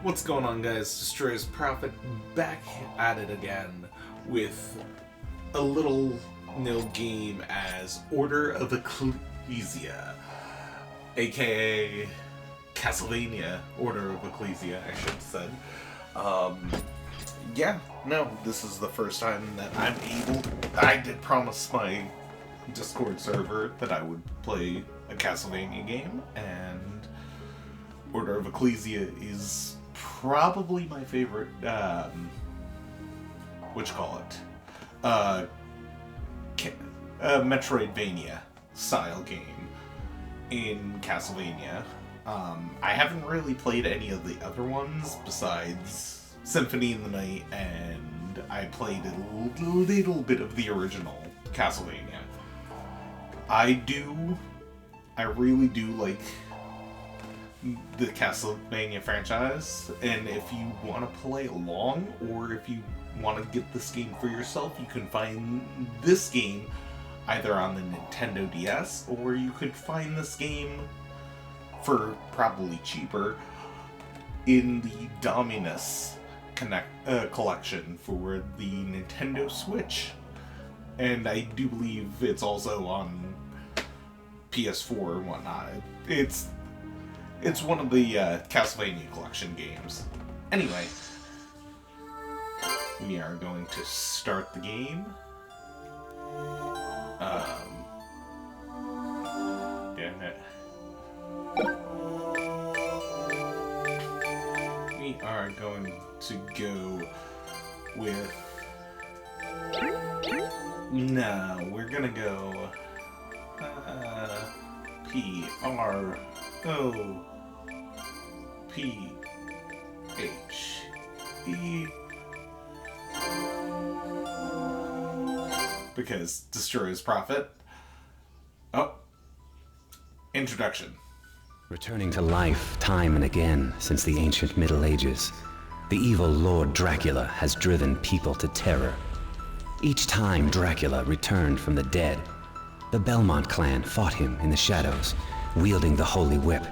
What's going on, guys? Destroyer's Prophet back at it again with a little nil game as Order of Ecclisia, aka Castlevania Order of Ecclisia, I should have said. This is the first time that I'm able. I did promise my Discord server that I would play a Castlevania game, and Order of Ecclisia is probably my favorite, Metroidvania style game in Castlevania. I haven't really played any of the other ones besides Symphony in the Night, and I played a little bit of the original Castlevania. I really do like the Castlevania franchise, and if you want to play along, or if you want to get this game for yourself, you can find this game either on the Nintendo DS, or you could find this game for probably cheaper in the Dominus collection for the Nintendo Switch. And I do believe it's also on PS4 and whatnot. It's one of the Castlevania collection games. Anyway, we are going to start the game. Damn it. We are going to go with... No, we're gonna go... P-R-O-P-H-E... Because Destroyer's Prophet. Oh. Introduction. Returning to life time and again since the ancient Middle Ages, the evil Lord Dracula has driven people to terror. Each time Dracula returned from the dead, the Belmont clan fought him in the shadows, wielding the Holy Whip.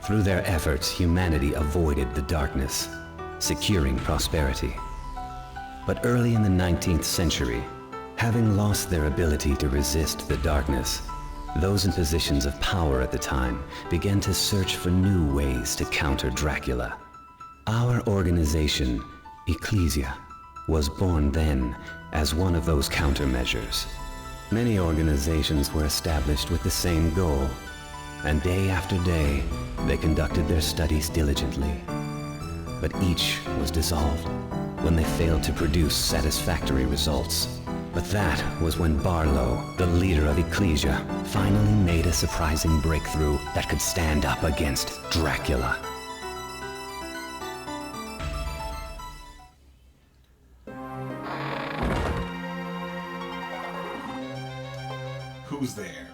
Through their efforts, humanity avoided the darkness, securing prosperity. But early in the 19th century, having lost their ability to resist the darkness, those in positions of power at the time began to search for new ways to counter Dracula. Our organization, Ecclisia, was born then as one of those countermeasures. Many organizations were established with the same goal, and day after day, they conducted their studies diligently. But each was dissolved when they failed to produce satisfactory results. But that was when Barlow, the leader of Ecclisia, finally made a surprising breakthrough that could stand up against Dracula. Who's there?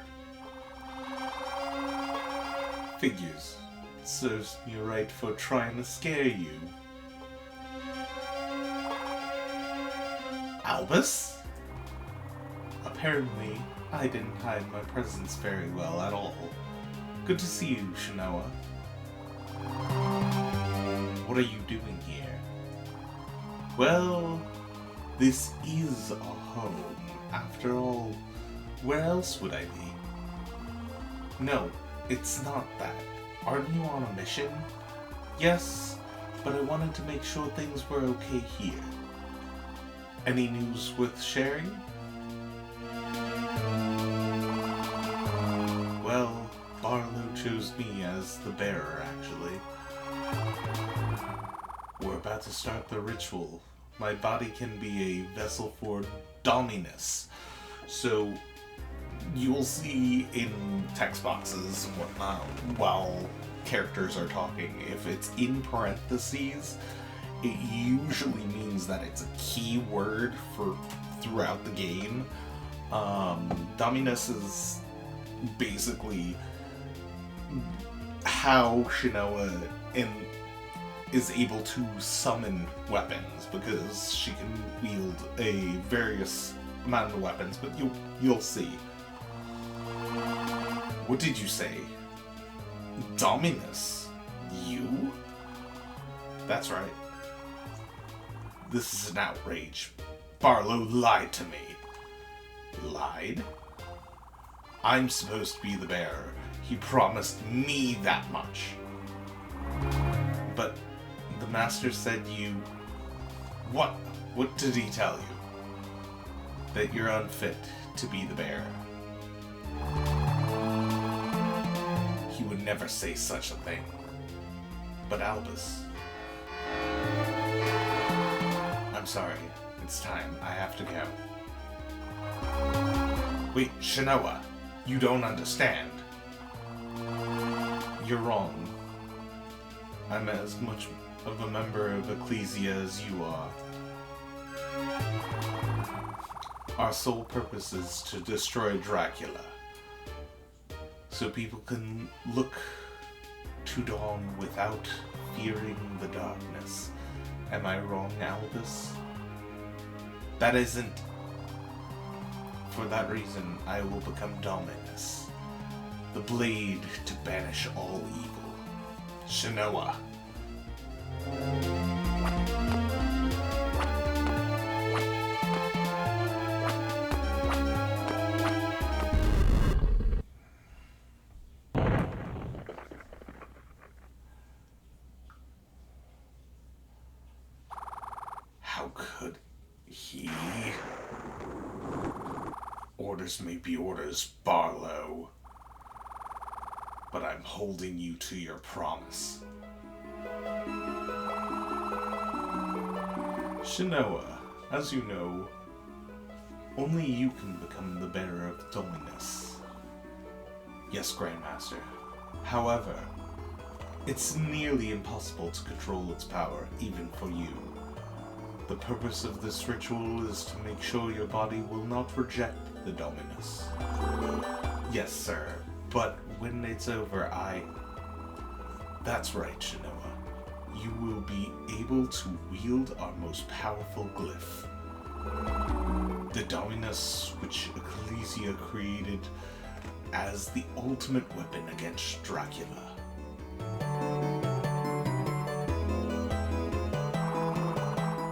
Figures. Serves me right for trying to scare you. Albus? Apparently, I didn't hide my presence very well at all. Good to see you, Shinoa. What are you doing here? Well, this is our home. After all, where else would I be? No, it's not that. Aren't you on a mission? Yes, but I wanted to make sure things were okay here. Any news worth sharing? Well, Barlow chose me as the bearer, actually. We're about to start the ritual. My body can be a vessel for Dominus. So, you'll see in text boxes and whatnot while characters are talking, if it's in parentheses, it usually means that it's a key word for throughout the game. Dominus is basically how Shinoa is able to summon weapons, because she can wield a various amount of weapons, but you'll see. What did you say? Dominus? You? That's right. This is an outrage. Barlow lied to me. Lied? I'm supposed to be the bearer. He promised me that much. But the master said you... What? What did he tell you? That you're unfit to be the bearer. He would never say such a thing. But Albus... I'm sorry. It's time. I have to go. Wait, Shinoa. You don't understand. You're wrong. I'm as much of a member of Ecclisia as you are. Our sole purpose is to destroy Dracula, so people can look to dawn without fearing the darkness. Am I wrong, Albus? That isn't... For that reason, I will become Dominus, the blade to banish all evil. Shinoa. How could he? Orders may be orders, Barlow. But I'm holding you to your promise. Shinoa, as you know, only you can become the bearer of Dominus. Yes, Grandmaster. However, it's nearly impossible to control its power, even for you. The purpose of this ritual is to make sure your body will not reject the Dominus. Yes, sir, but when it's over, That's right, Shinoa. You will be able to wield our most powerful glyph. The Dominus, which Ecclisia created as the ultimate weapon against Dracula.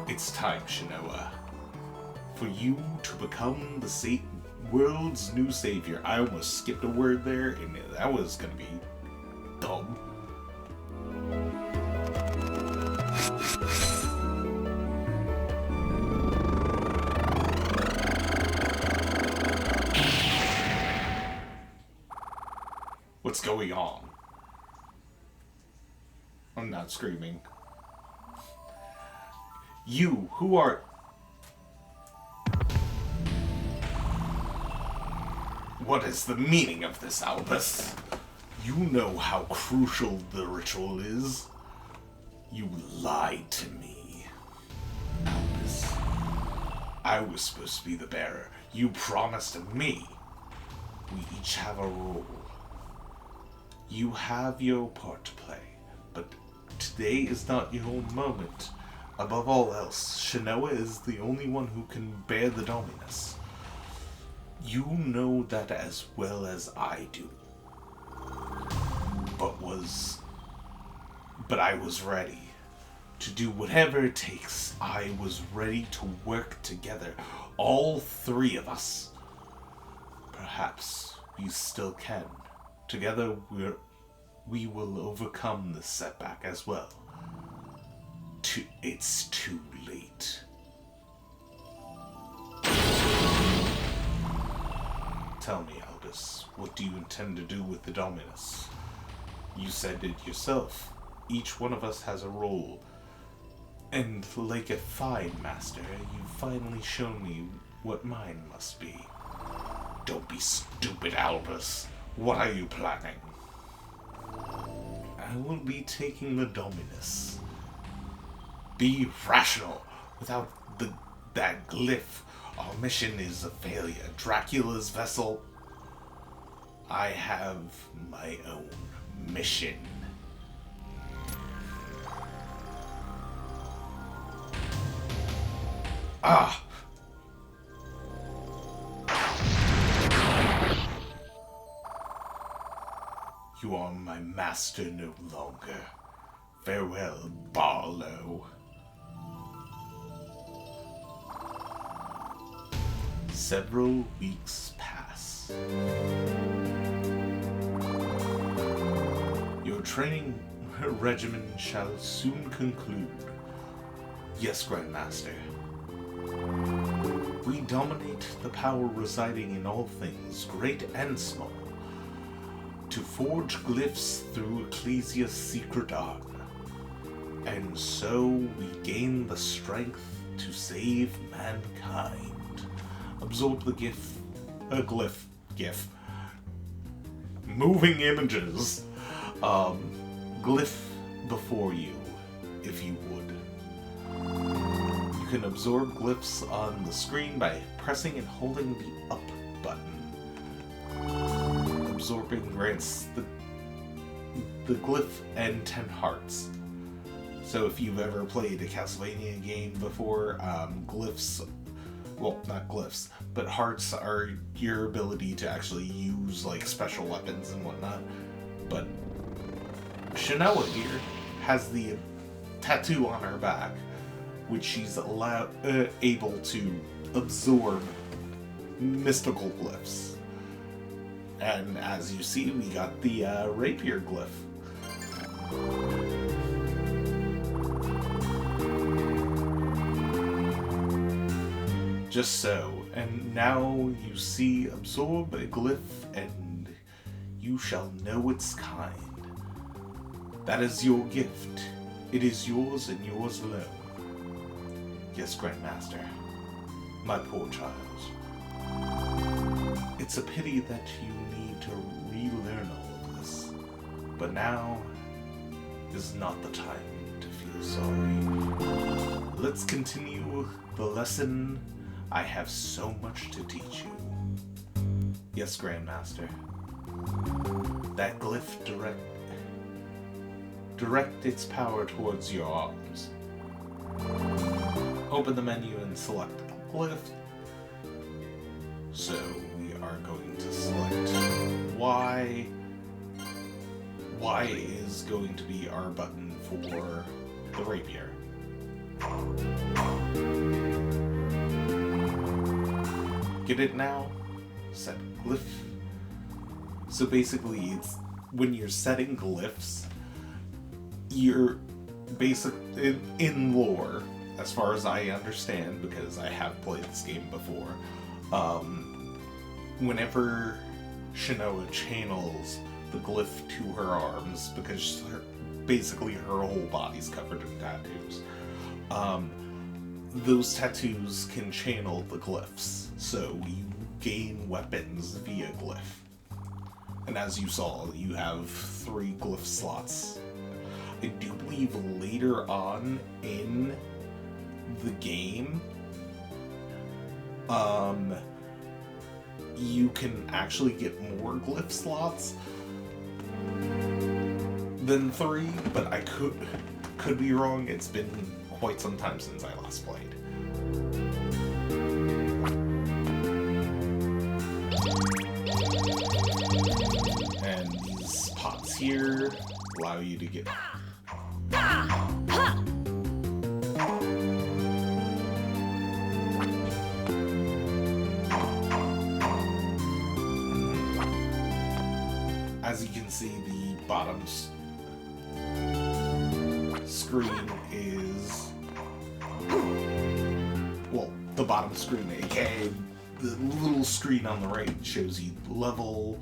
It's time, Shinoa, for you to become the world's new savior. I almost skipped a word there, and that was gonna be dumb. What's going on? I'm not screaming. You, who are... What is the meaning of this, Albus? You know how crucial the ritual is. You lied to me, Albus. I was supposed to be the bearer. You promised me. We each have a role. You have your part to play, but today is not your moment. Above all else, Shinoa is the only one who can bear the Dominus. You know that as well as I do. But I was ready to do whatever it takes. I was ready to work together, all three of us. Perhaps we still can. Together we will overcome this setback as well. It's too late. Tell me, Albus, what do you intend to do with the Dominus? You said it yourself. Each one of us has a role. And like a fine master, you've finally shown me what mine must be. Don't be stupid, Albus. What are you planning? I will be taking the Dominus. Be rational. Without that glyph, our mission is a failure. Dracula's vessel. I have my own mission. Ah! You are my master no longer. Farewell, Barlow. Several weeks pass. Your training regimen shall soon conclude. Yes, Grandmaster. We dominate the power residing in all things, great and small, to forge glyphs through Ecclesia's secret art. And so we gain the strength to save mankind. Absorb the glyph. Moving images. Glyph before you, if you would. You can absorb glyphs on the screen by pressing and holding the up button. Absorbing grants the glyph and 10 hearts. So if you've ever played a Castlevania game before, glyphs, well, not glyphs, but hearts are your ability to actually use like special weapons and whatnot. But Shanoa here has the tattoo on her back, which she's able to absorb mystical glyphs. And as you see, we got the rapier glyph. Just so, and now you see absorb a glyph and you shall know its kind. That is your gift. It is yours and yours alone. Yes, Grandmaster. My poor child. It's a pity that you need to relearn all of this. But now is not the time to feel sorry. Let's continue the lesson. I have so much to teach you. Yes, Grandmaster. That glyph direct its power towards your arms. Open the menu and select glyph. So we are going to select Y. Y is going to be our button for the rapier. Get it now? Set glyph. So basically, it's when you're setting glyphs, you're in lore, as far as I understand, because I have played this game before. Whenever Shanoa channels the glyph to her arms, because basically her whole body's covered in tattoos, those tattoos can channel the glyphs, so you gain weapons via glyph. And as you saw, you have 3 glyph slots. I do believe later on in the game, you can actually get more glyph slots than 3, but I could be wrong. It's been quite some time since I last played. And these pots here allow you to get as you can see, the bottom screen is, well, the bottom screen, aka the little screen on the right, shows you level,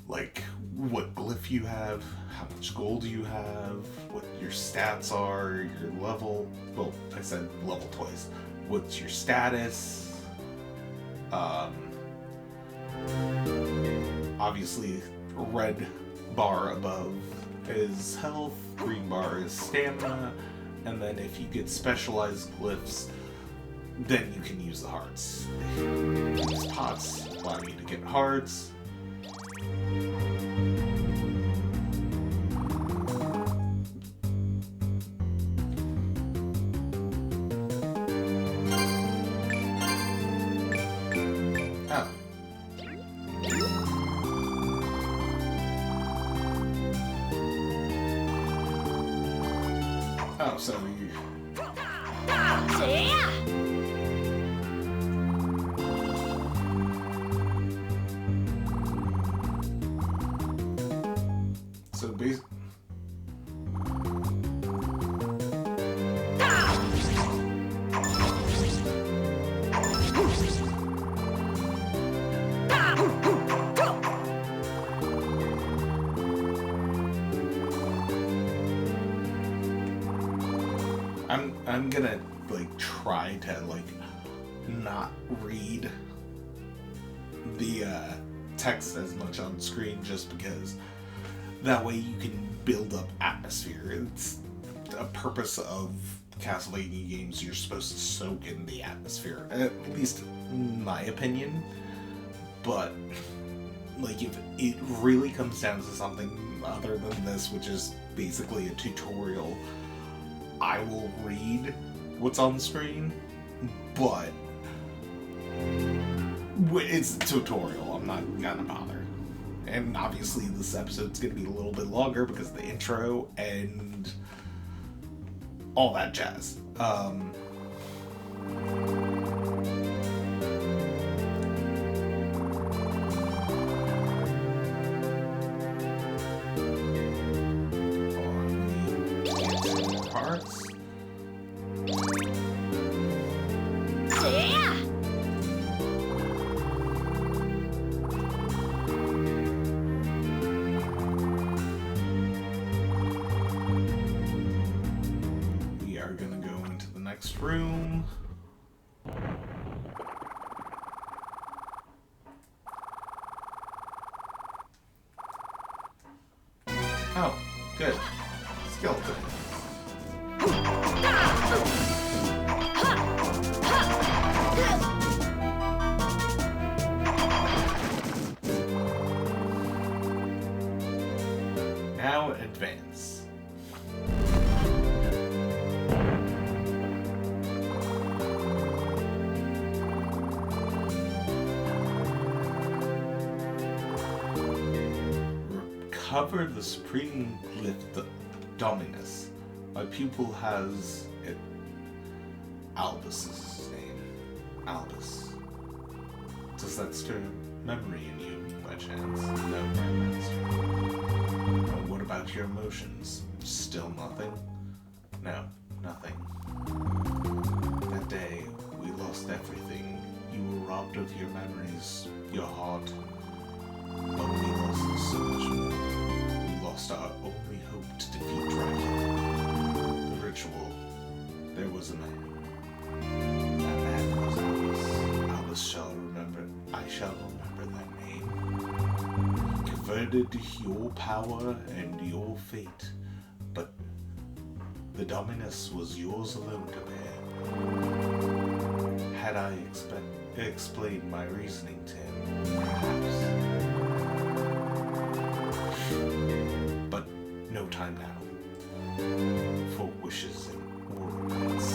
like what glyph you have, how much gold you have, what your stats are, your level, well, I said level twice, what's your status, obviously red bar above is health, green bar is stamina, and then if you get specialized glyphs, then you can use the hearts. These pots allow you to get hearts. Oh, so you... So basically... I'm gonna, like, try to, like, not read the text as much on screen, just because that way you can build up atmosphere. It's a purpose of Castlevania games. You're supposed to soak in the atmosphere, at least in my opinion. But, like, if it really comes down to something other than this, which is basically a tutorial, I will read what's on the screen, but it's a tutorial. I'm not gonna bother. And obviously this episode's gonna be a little bit longer because of the intro and all that jazz. Parts. We are gonna go into the next room. Oh, good. Skeleton. Now advance. Recover the supreme glyph Dominus. My pupil has it. Albus is his name. Albus. Does that stir memory in you, by chance? No, Grandmaster. What about your emotions? Still nothing? No, nothing. That day, we lost everything. You were robbed of your memories, your heart. But we lost so much more. We lost our only hope to defeat Dracula. The ritual. There was a man. That man was Albus. Albus shall remember. I shall remember that name. He converted your power and your fate, but the Dominus was yours alone to bear. Had I explained my reasoning to him, perhaps. But no time now for wishes or regrets.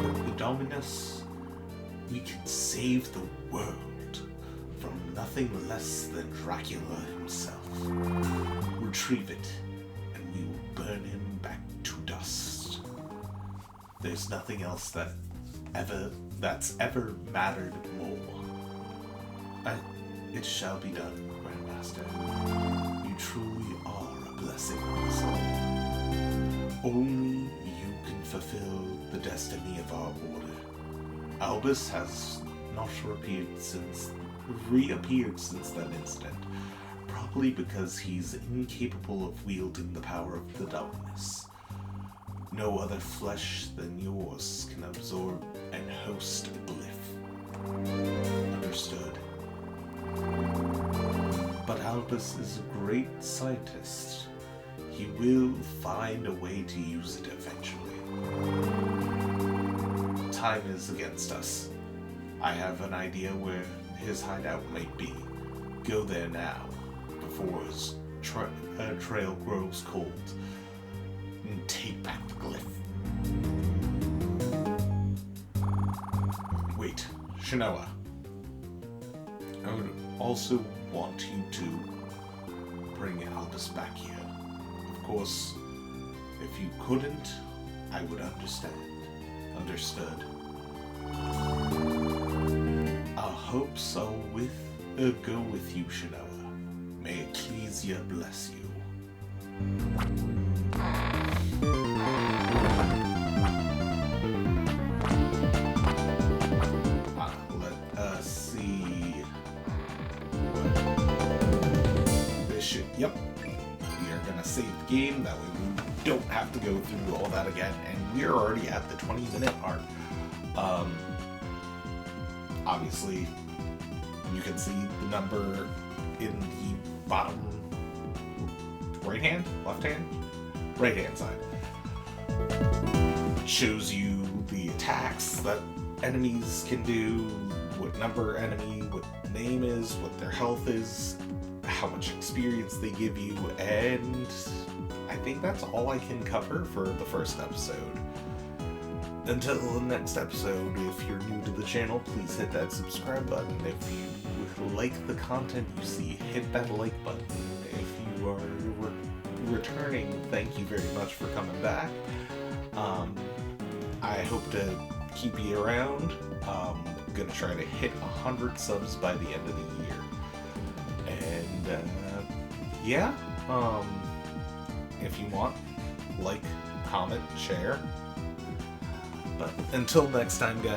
With the Dominus, we can save the world from nothing less than Dracula himself. Retrieve it, and we will burn him back to dust. There's nothing else that's ever mattered more. It shall be done, Grandmaster. You truly are a blessing, my son. Only you can fulfill the destiny of our order. Albus has not reappeared since that incident, probably because he's incapable of wielding the power of the Dominus. No other flesh than yours can absorb and host a glyph. Understood. But Albus is a great scientist. He will find a way to use it eventually. Time is against us. I have an idea where his hideout might be. Go there now, before his trail grows cold, and take back the glyph. Wait, Shinoa. I would also want you to bring Albus back here. Of course, if you couldn't, I would understand. Understood. I hope so go with you, Shinoa. May Ecclisia bless you. Let us see. This should. Yep. We are gonna save the game. That way we don't have to go through all that again. And we're already at the 20-minute mark. Obviously, you can see the number in the bottom right hand, left hand, right hand side. It shows you the attacks that enemies can do, what number enemy, what name is, what their health is, how much experience they give you, and I think that's all I can cover for the first episode. Until the next episode, if you're new to the channel, please hit that subscribe button. If you like the content you see, hit that like button. If you are returning, thank you very much for coming back. I hope to keep you around. I'm gonna try to hit 100 subs by the end of the year. And yeah, if you want, like, comment, share. But until next time, guys.